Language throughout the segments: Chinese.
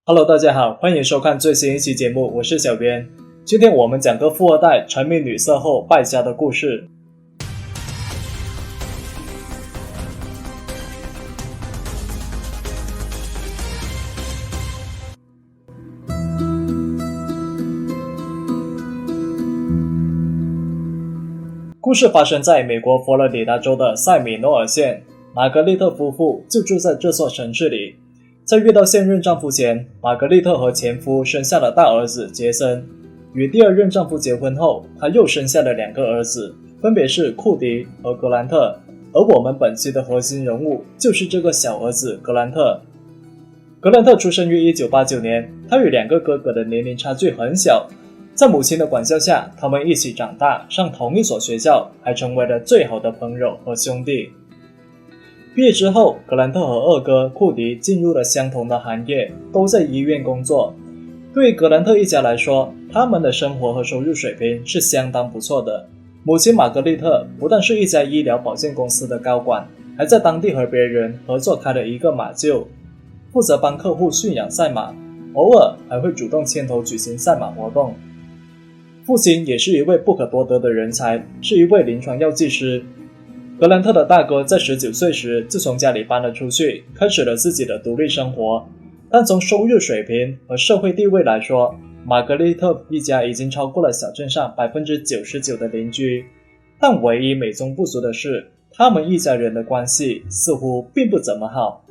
Hello， 大家好，欢迎收看最新一期节目，我是小编。今天我们讲个富二代沉迷女色后败家的故事。故事发生在美国佛罗里达州的塞米诺尔县，玛格丽特夫妇就住在这座城市里。在遇到现任丈夫前，玛格丽特和前夫生下了大儿子杰森。与第二任丈夫结婚后，她又生下了2个儿子，分别是库迪和格兰特。而我们本期的核心人物就是这个小儿子格兰特。格兰特出生于1989年，他与2个哥哥的年龄差距很小，在母亲的管教下，他们一起长大，上同一所学校，还成为了最好的朋友和兄弟。毕业之后，格兰特和二哥库迪进入了相同的行业，都在医院工作。对于格兰特一家来说，他们的生活和收入水平是相当不错的。母亲玛格丽特不但是一家医疗保健公司的高管，还在当地和别人合作开了一个马厩，负责帮客户驯养赛马，偶尔还会主动牵头举行赛马活动。父亲也是一位不可多得的人才，是一位临床药剂师。格兰特的大哥在19岁时就从家里搬了出去，开始了自己的独立生活。但从收入水平和社会地位来说，玛格丽特一家已经超过了小镇上 99% 的邻居。但唯一美中不足的是，他们一家人的关系似乎并不怎么好。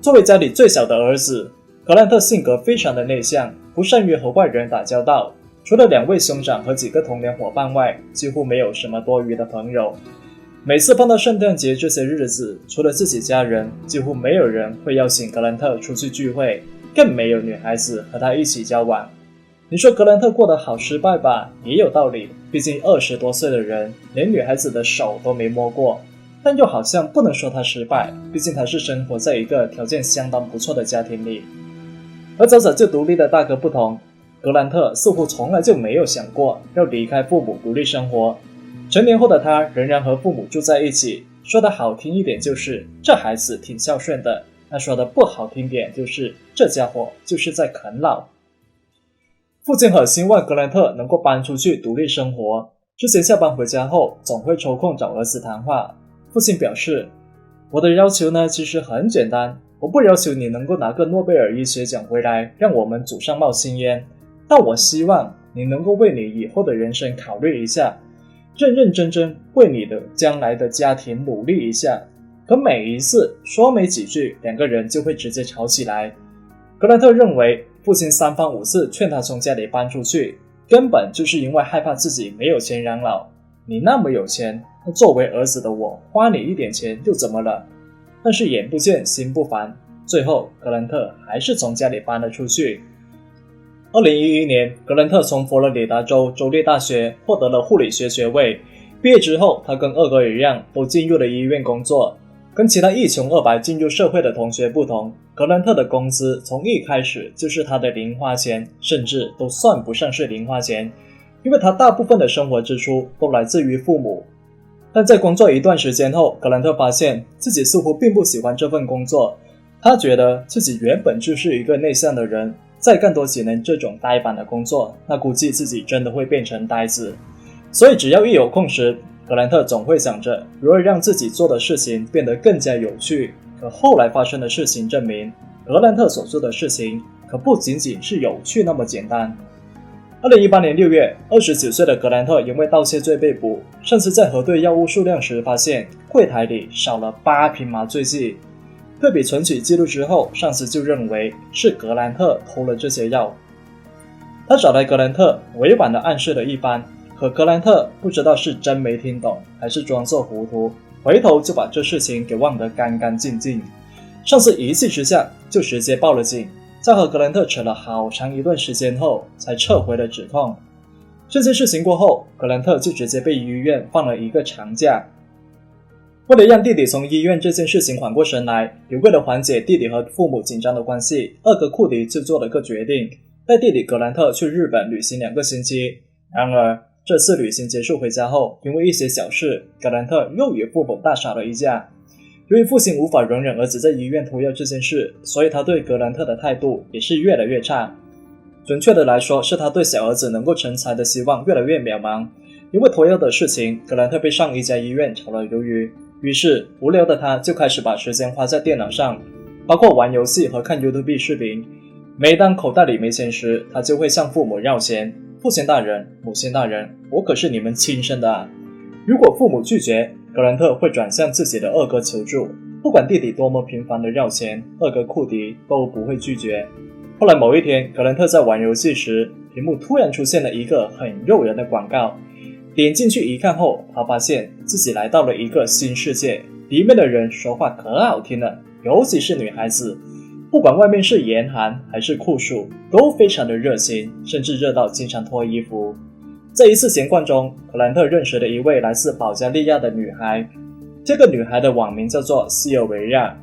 作为家里最小的儿子，格兰特性格非常的内向，不善于和外人打交道。除了2位兄长和几个童年伙伴外，几乎没有什么多余的朋友。每次碰到圣诞节这些日子，除了自己家人，几乎没有人会邀请格兰特出去聚会，更没有女孩子和他一起交往。你说格兰特过得好失败吧，也有道理，毕竟20多岁的人连女孩子的手都没摸过。但又好像不能说他失败，毕竟他是生活在一个条件相当不错的家庭里。和早早就独立的大哥不同，格兰特似乎从来就没有想过要离开父母独立生活。成年后的他仍然和父母住在一起，说的好听一点就是这孩子挺孝顺的，那说的不好听点就是这家伙就是在啃老。父亲很希望格兰特能够搬出去独立生活，之前下班回家后总会抽空找儿子谈话。父亲表示，我的要求呢其实很简单，我不要求你能够拿个诺贝尔医学奖回来让我们祖上冒新烟，但我希望你能够为你以后的人生考虑一下，认认真真为你的将来的家庭努力一下。可每一次说没几句，2个人就会直接吵起来。格兰特认为父亲3番5次劝他从家里搬出去，根本就是因为害怕自己没有钱养老。你那么有钱，那作为儿子的我花你一点钱又怎么了？但是眼不见心不烦，最后格兰特还是从家里搬了出去。2011年，格兰特从佛罗里达州州立大学获得了护理学学位。毕业之后，他跟二哥一样，都进入了医院工作。跟其他一穷二白进入社会的同学不同，格兰特的工资从一开始就是他的零花钱，甚至都算不上是零花钱，因为他大部分的生活支出都来自于父母。但在工作一段时间后，格兰特发现自己似乎并不喜欢这份工作。他觉得自己原本就是一个内向的人，再干多几年这种呆板的工作，那估计自己真的会变成呆子。所以只要一有空时，格兰特总会想着如何让自己做的事情变得更加有趣。可后来发生的事情证明，格兰特所做的事情可不仅仅是有趣那么简单。2018年6月，29岁的格兰特因为盗窃罪被捕。上次在核对药物数量时发现柜台里少了8瓶麻醉剂，对比存取记录之后，上司就认为是格兰特偷了这些药。他找来格兰特，委婉地暗示了一番，可格兰特不知道是真没听懂还是装作糊涂，回头就把这事情给忘得干干净净。上司一气之下就直接报了警，在和格兰特扯了好长一段时间后才撤回了指控。这件事情过后，格兰特就直接被医院放了一个长假。为了让弟弟从医院这件事情缓过神来，也为了缓解弟弟和父母紧张的关系，二哥库迪就做了个决定，带弟弟格兰特去日本旅行2个星期。然而这次旅行结束回家后，因为一些小事，格兰特又与父母大吵了一架。由于父亲无法容忍儿子在医院偷药这件事，所以他对格兰特的态度也是越来越差。准确的来说，是他对小儿子能够成才的希望越来越渺茫。因为偷药的事情，格兰特被上一家医院炒了鱿鱼，于是无聊的他就开始把时间花在电脑上，包括玩游戏和看 YouTube 视频。每当口袋里没钱时，他就会向父母要钱。父亲大人，母亲大人，我可是你们亲生的啊！如果父母拒绝，格兰特会转向自己的二哥求助，不管弟弟多么频繁的要钱，二哥库迪都不会拒绝。后来某一天，格兰特在玩游戏时，屏幕突然出现了一个很诱人的广告。点进去一看后，他发现自己来到了一个新世界，里面的人说话可好听了，尤其是女孩子，不管外面是严寒还是酷暑，都非常的热情，甚至热到经常脱衣服。在一次闲逛中，格兰特认识了一位来自保加利亚的女孩，这个女孩的网名叫做西尔维亚。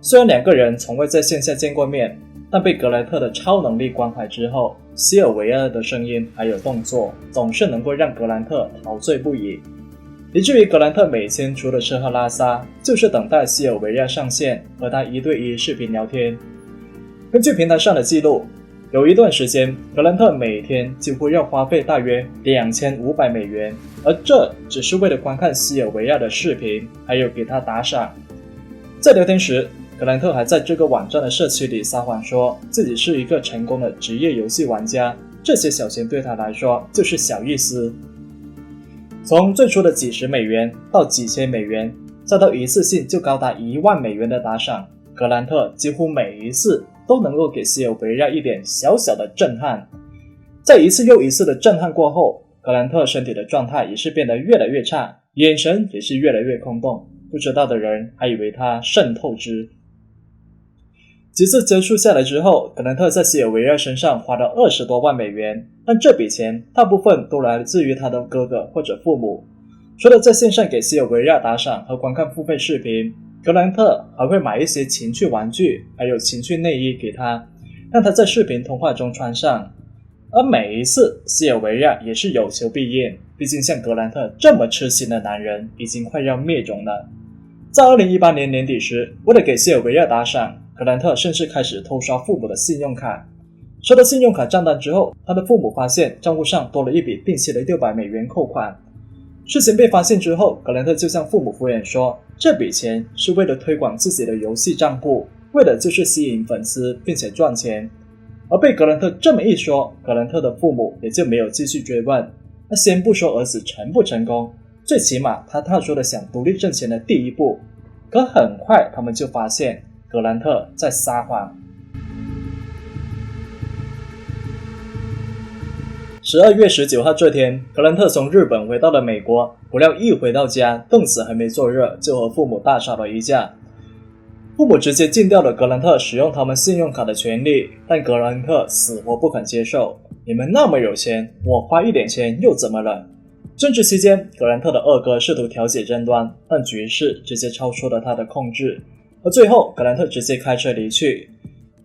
虽然两个人从未在线下见过面，但被格兰特的超能力关怀之后，西尔维亚的声音还有动作总是能够让格兰特陶醉不已，以至于格兰特每天除了吃喝拉撒，就是等待西尔维亚上线和他1对1视频聊天。根据平台上的记录，有一段时间格兰特每天几乎要花费大约2500美元，而这只是为了观看西尔维亚的视频，还有给他打赏。在聊天时，格兰特还在这个网站的社区里撒谎说自己是一个成功的职业游戏玩家，这些小钱对他来说就是小意思。从最初的几十美元到几千美元，再到一次性就高达1万美元的打赏，格兰特几乎每一次都能够给西尔维亚一点小小的震撼。在一次又一次的震撼过后，格兰特身体的状态也是变得越来越差，眼神也是越来越空洞，不知道的人还以为他肾透支。几次接触下来之后，格兰特在西尔维亚身上花了20多万美元，但这笔钱大部分都来自于他的哥哥或者父母。除了在线上给西尔维亚打赏和观看付费视频，格兰特还会买一些情趣玩具还有情趣内衣给他，让他在视频通话中穿上。而每一次西尔维亚也是有求必应，毕竟像格兰特这么痴心的男人已经快要灭种了。在2018年年底时，为了给西尔维亚打赏，格兰特甚至开始偷刷父母的信用卡。收到信用卡账单之后，他的父母发现账户上多了一笔定期的600美元扣款。事情被发现之后，格兰特就向父母敷衍说，这笔钱是为了推广自己的游戏账户，为的就是吸引粉丝并且赚钱。而被格兰特这么一说，格兰特的父母也就没有继续追问。那先不说儿子成不成功，最起码他踏出了想独立挣钱的第一步。可很快他们就发现格兰特在撒谎。12月19号这天，格兰特从日本回到了美国，不料一回到家，凳子还没坐热，就和父母大吵了一架。父母直接禁掉了格兰特使用他们信用卡的权利，但格兰特死活不肯接受。你们那么有钱，我花一点钱又怎么了？争执期间，格兰特的二哥试图调解争端，但局势直接超出了他的控制。而最后，格兰特直接开车离去。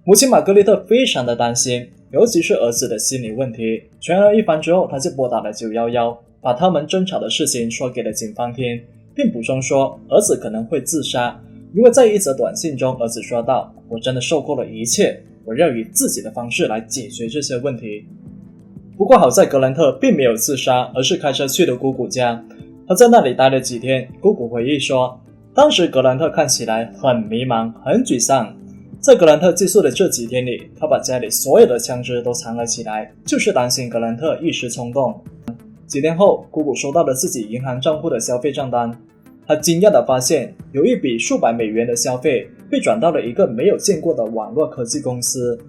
母亲玛格丽特非常的担心，尤其是儿子的心理问题。权衡一番之后，他就拨打了911，把他们争吵的事情说给了警方听，并补充说儿子可能会自杀，因为在一则短信中，儿子说道：“我真的受够了一切，我要以自己的方式来解决这些问题。”不过好在格兰特并没有自杀，而是开车去了姑姑家。他在那里待了几天，姑姑回忆说，当时格兰特看起来很迷茫，很沮丧。在格兰特寄宿的这几天里，他把家里所有的枪支都藏了起来，就是担心格兰特一时冲动。几天后，姑姑收到了自己银行账户的消费账单，她惊讶地发现有一笔数百美元的消费被转到了一个没有见过的网络科技公司。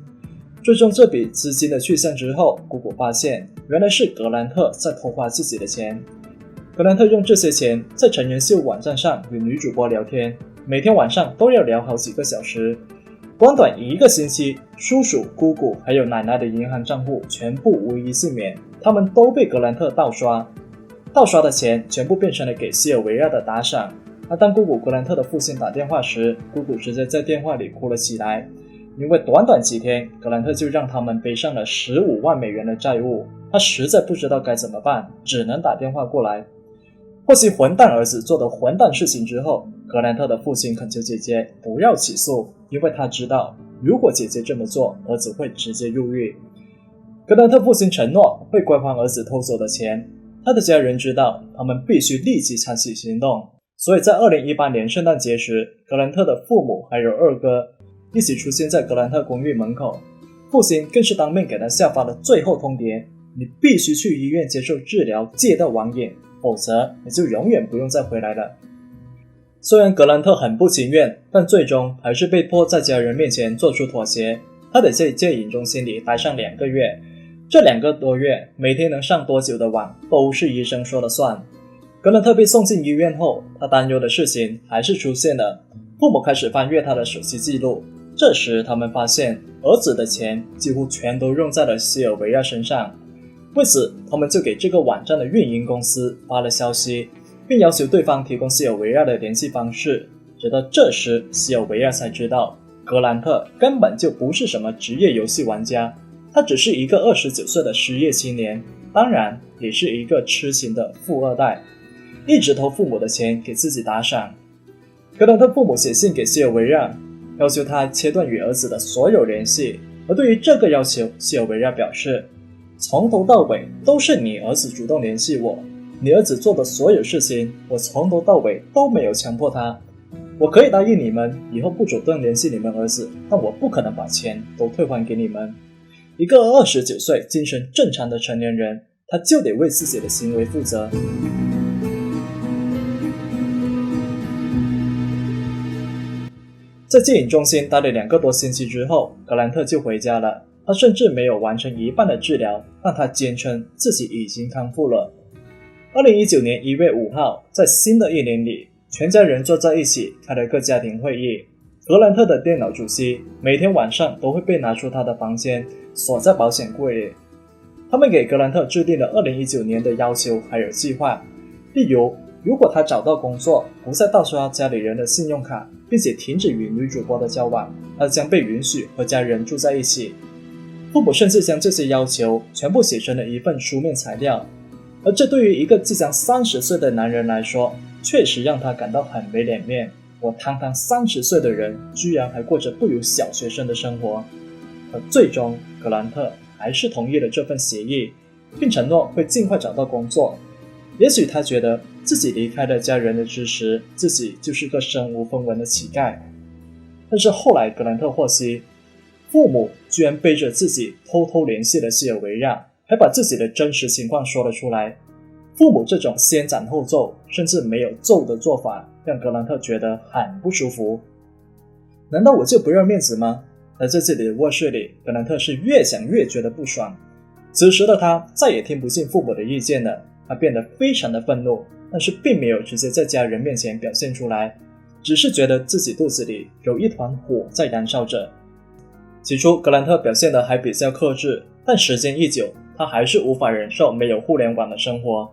追踪这笔资金的去向之后，姑姑发现原来是格兰特在偷花自己的钱。格兰特用这些钱在成人秀网站上与女主播聊天，每天晚上都要聊好几个小时。短短1个星期，叔叔、姑姑还有奶奶的银行账户全部无一幸免，他们都被格兰特盗刷。盗刷的钱全部变成了给西尔维亚的打赏。而当姑姑格兰特的父亲打电话时，姑姑直接在电话里哭了起来，因为短短几天，格兰特就让他们背上了15万美元的债务，他实在不知道该怎么办，只能打电话过来。获悉混蛋儿子做的混蛋事情之后，格兰特的父亲恳求姐姐不要起诉，因为他知道如果姐姐这么做，儿子会直接入狱。格兰特父亲承诺会归还儿子偷走的钱，他的家人知道他们必须立即采取行动，所以在2018年圣诞节时，格兰特的父母还有二哥一起出现在格兰特公寓门口，父亲更是当面给他下发了最后通牒，你必须去医院接受治疗，戒掉网瘾，否则你就永远不用再回来了。虽然格兰特很不情愿，但最终还是被迫在家人面前做出妥协，他得在戒瘾中心里待上2个月，这2个多月每天能上多久的网都是医生说了算。格兰特被送进医院后，他担忧的事情还是出现了，父母开始翻阅他的手机记录，这时他们发现儿子的钱几乎全都用在了西尔维亚身上，为此他们就给这个网站的运营公司发了消息，并要求对方提供西尔维亚的联系方式。直到这时，西尔维亚才知道格兰特根本就不是什么职业游戏玩家，他只是一个29岁的失业青年，当然也是一个痴情的富二代，一直偷父母的钱给自己打赏。格兰特父母写信给西尔维亚，要求他切断与儿子的所有联系，而对于这个要求，西尔维亚表示，从头到尾都是你儿子主动联系我，你儿子做的所有事情我从头到尾都没有强迫他，我可以答应你们以后不主动联系你们儿子，但我不可能把钱都退还给你们。一个29岁精神正常的成年人，他就得为自己的行为负责。在戒瘾中心待了2个多星期之后，格兰特就回家了，他甚至没有完成一半的治疗，但他坚称自己已经康复了。2019年1月5号，在新的一年里，全家人坐在一起开了个家庭会议。格兰特的电脑主机每天晚上都会被拿出他的房间，锁在保险柜里。他们给格兰特制定了2019年的要求还有计划，例如如果他找到工作，不再盗刷家里人的信用卡，并且停止与女主播的交往，他将被允许和家人住在一起。父母甚至将这些要求全部写成了一份书面材料，而这对于一个即将30岁的男人来说，确实让他感到很没脸面。我堂堂30岁的人，居然还过着不如小学生的生活。而最终，格兰特还是同意了这份协议，并承诺会尽快找到工作。也许他觉得自己离开了家人的支持，自己就是个身无分文的乞丐。但是后来格兰特获悉，父母居然背着自己偷偷联系了西尔维亚，还把自己的真实情况说了出来。父母这种先斩后奏，甚至没有奏的做法，让格兰特觉得很不舒服。难道我就不要面子吗？在这里的卧室里，格兰特是越想越觉得不爽。此时的他再也听不进父母的意见了，他变得非常的愤怒，但是并没有直接在家人面前表现出来，只是觉得自己肚子里有一团火在燃烧着。起初格兰特表现得还比较克制，但时间一久，他还是无法忍受没有互联网的生活。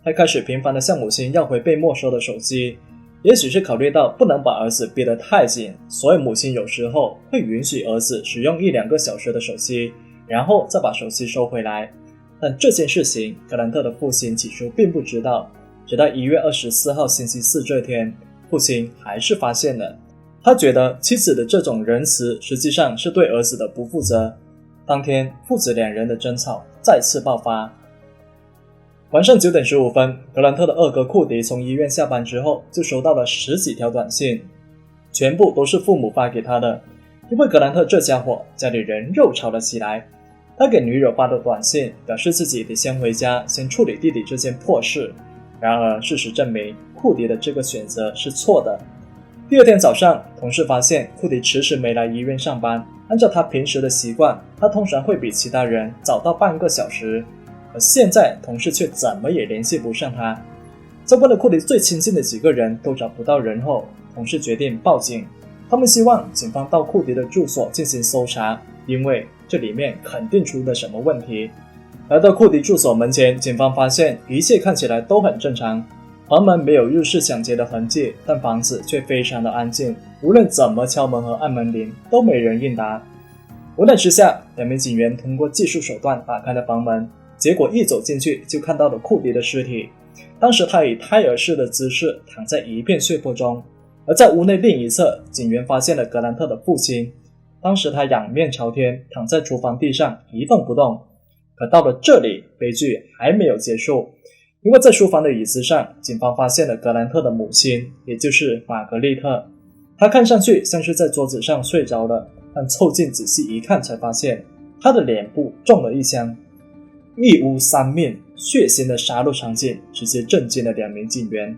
他开始频繁地向母亲要回被没收的手机，也许是考虑到不能把儿子逼得太紧，所以母亲有时候会允许儿子使用1-2个小时的手机，然后再把手机收回来。但这件事情格兰特的父亲起初并不知道，直到1月24号星期四这天，父亲还是发现了。他觉得妻子的这种仁慈实际上是对儿子的不负责。当天父子2人的争吵再次爆发。晚上9点15分，格兰特的二哥库迪从医院下班之后就收到了10几条短信，全部都是父母发给他的。因为格兰特这家伙家里人又吵了起来，他给女友发的短信表示自己得先回家先处理弟弟这件破事。然而事实证明，库迪的这个选择是错的。第二天早上，同事发现库迪迟迟没来医院上班，按照他平时的习惯，他通常会比其他人早到半个小时，而现在同事却怎么也联系不上他。在问了库迪最亲近的几个人都找不到人后，同事决定报警。他们希望警方到库迪的住所进行搜查，因为这里面肯定出了什么问题。来到库迪住所门前，警方发现一切看起来都很正常，房门没有入室抢劫的痕迹，但房子却非常的安静，无论怎么敲门和按门铃都没人应答。无奈之下，2名警员通过技术手段打开了房门，结果一走进去就看到了库迪的尸体。当时他以胎儿式的姿势躺在一片血泊中，而在屋内另一侧，警员发现了格兰特的父亲。当时他仰面朝天躺在厨房地上一动不动。可到了这里，悲剧还没有结束，因为在书房的椅子上，警方发现了格兰特的母亲，也就是玛格丽特。她看上去像是在桌子上睡着了，但凑近仔细一看才发现她的脸部中了一枪。一屋三命，血腥的杀戮场景直接震惊了2名警员。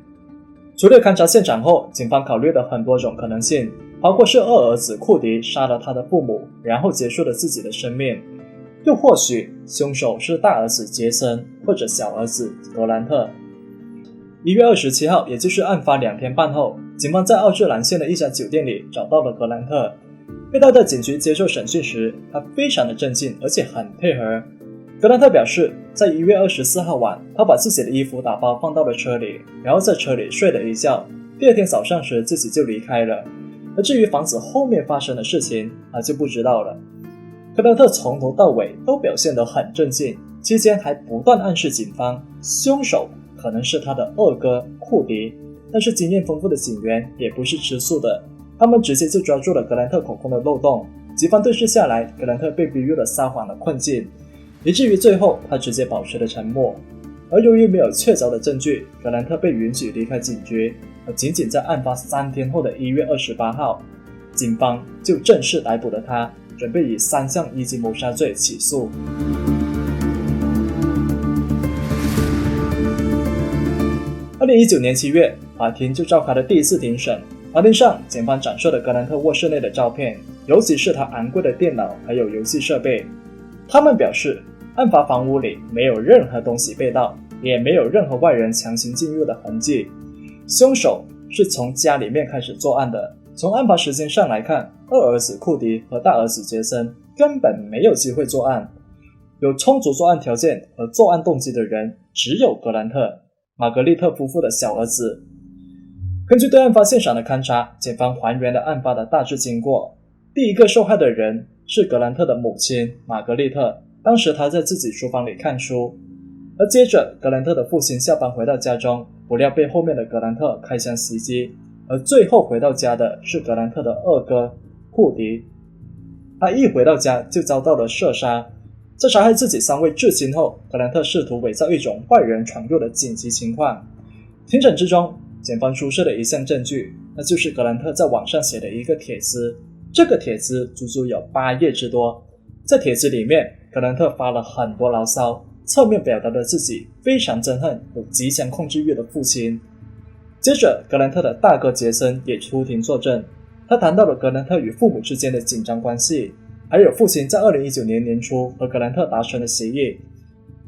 除了勘察现场后，警方考虑了很多种可能性，包括是二儿子库迪杀了他的父母，然后结束了自己的生命，又或许凶手是大儿子杰森或者小儿子格兰特。1月27号，也就是案发2天半后，警方在奥治兰县的一家酒店里找到了格兰特。被带到警局接受审讯时，他非常的镇静，而且很配合。格兰特表示，在1月24号晚，他把自己的衣服打包放到了车里，然后在车里睡了一觉，第二天早上时自己就离开了。而至于房子后面发生的事情，他就不知道了。格兰特从头到尾都表现得很镇静，期间还不断暗示警方，凶手可能是他的二哥库迪。但是经验丰富的警员也不是吃素的，他们直接就抓住了格兰特口供的漏洞。几番对视下来，格兰特被逼入了撒谎的困境，以至于最后他直接保持了沉默。而由于没有确凿的证据，格兰特被允许离开警局，而仅仅在案发3天后的1月28号，警方就正式逮捕了他，准备以3项一级谋杀罪起诉。2019年7月，法庭就召开了第一次庭审。法庭上，检方展示了格兰特卧室内的照片，尤其是他昂贵的电脑还有游戏设备。他们表示，案发房屋里没有任何东西被盗，也没有任何外人强行进入的痕迹。凶手是从家里面开始作案的。从案发时间上来看，二儿子库迪和大儿子杰森根本没有机会作案。有充足作案条件和作案动机的人只有格兰特、玛格丽特夫妇的小儿子。根据对案发现场的勘查，检方还原了案发的大致经过。第一个受害的人是格兰特的母亲玛格丽特，当时她在自己书房里看书。而接着格兰特的父亲下班回到家中，不料被后面的格兰特开枪袭击。而最后回到家的是格兰特的二哥库迪，他一回到家就遭到了射杀。在杀害自己3位至亲后，格兰特试图伪造一种外人闯入的紧急情况。庭审之中，检方出示了一项证据，那就是格兰特在网上写的一个帖子。这个帖子足足有8页之多。在帖子里面，格兰特发了很多牢骚，侧面表达了自己非常憎恨有极强控制欲的父亲。接着，格兰特的大哥杰森也出庭作证，他谈到了格兰特与父母之间的紧张关系，还有父亲在2019年年初和格兰特达成的协议。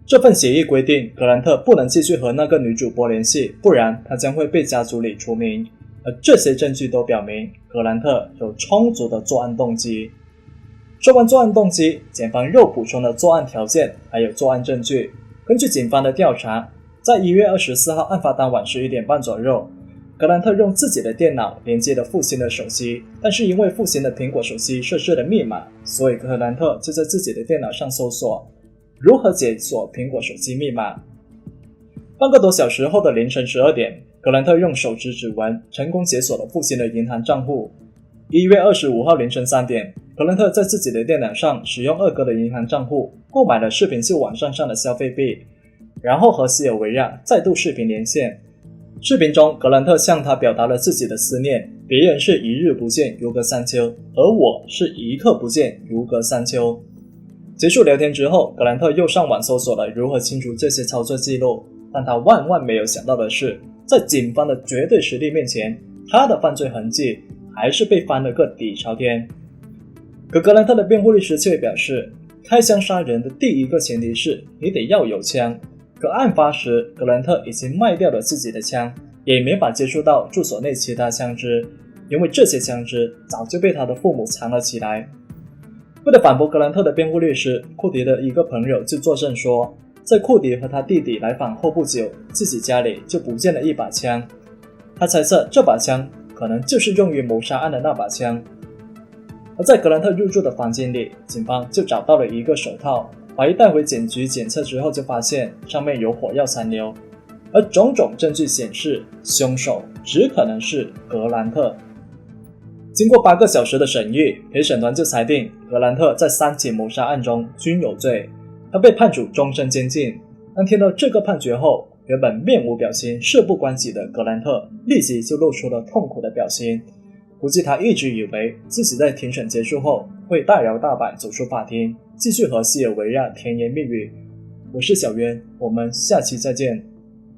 这份协议规定，格兰特不能继续和那个女主播联系，不然他将会被家族里除名。而这些证据都表明，格兰特有充足的作案动机。说完作案动机，检方又补充了作案条件，还有作案证据。根据警方的调查，在1月24号案发当晚11点半左右，格兰特用自己的电脑连接了父亲的手机，但是因为父亲的苹果手机设置了密码，所以格兰特就在自己的电脑上搜索如何解锁苹果手机密码。半个多小时后的凌晨12点，格兰特用手指指纹成功解锁了父亲的银行账户。1月25号凌晨3点，格兰特在自己的电脑上使用二哥的银行账户购买了视频秀网站上的消费币，然后和西尔维亚再度视频连线。视频中，格兰特向他表达了自己的思念，别人是一日不见如隔三秋，而我是一刻不见如隔三秋。结束聊天之后，格兰特又上网搜索了如何清除这些操作记录，但他万万没有想到的是，在警方的绝对实力面前，他的犯罪痕迹还是被翻了个底朝天。可格兰特的辩护律师却表示，开枪杀人的第一个前提是你得要有枪。可案发时，格兰特已经卖掉了自己的枪，也没法接触到住所内其他枪支，因为这些枪支早就被他的父母藏了起来。为了反驳格兰特的辩护律师，库迪的一个朋友就作证说，在库迪和他弟弟来访后不久，自己家里就不见了一把枪。他猜测这把枪可能就是用于谋杀案的那把枪。而在格兰特入住的房间里，警方就找到了一个手套，怀疑带回检局检测之后就发现上面有火药残留。而种种证据显示，凶手只可能是格兰特。经过8个小时的审议，陪审团就裁定格兰特在3起谋杀案中均有罪，他被判处终身监禁。当听到这个判决后，原本面无表情、事不关己的格兰特立即就露出了痛苦的表情，估计他一直以为自己在庭审结束后会大摇大摆走出法庭，继续和西尔维亚甜言蜜语。我是小渊，我们下期再见。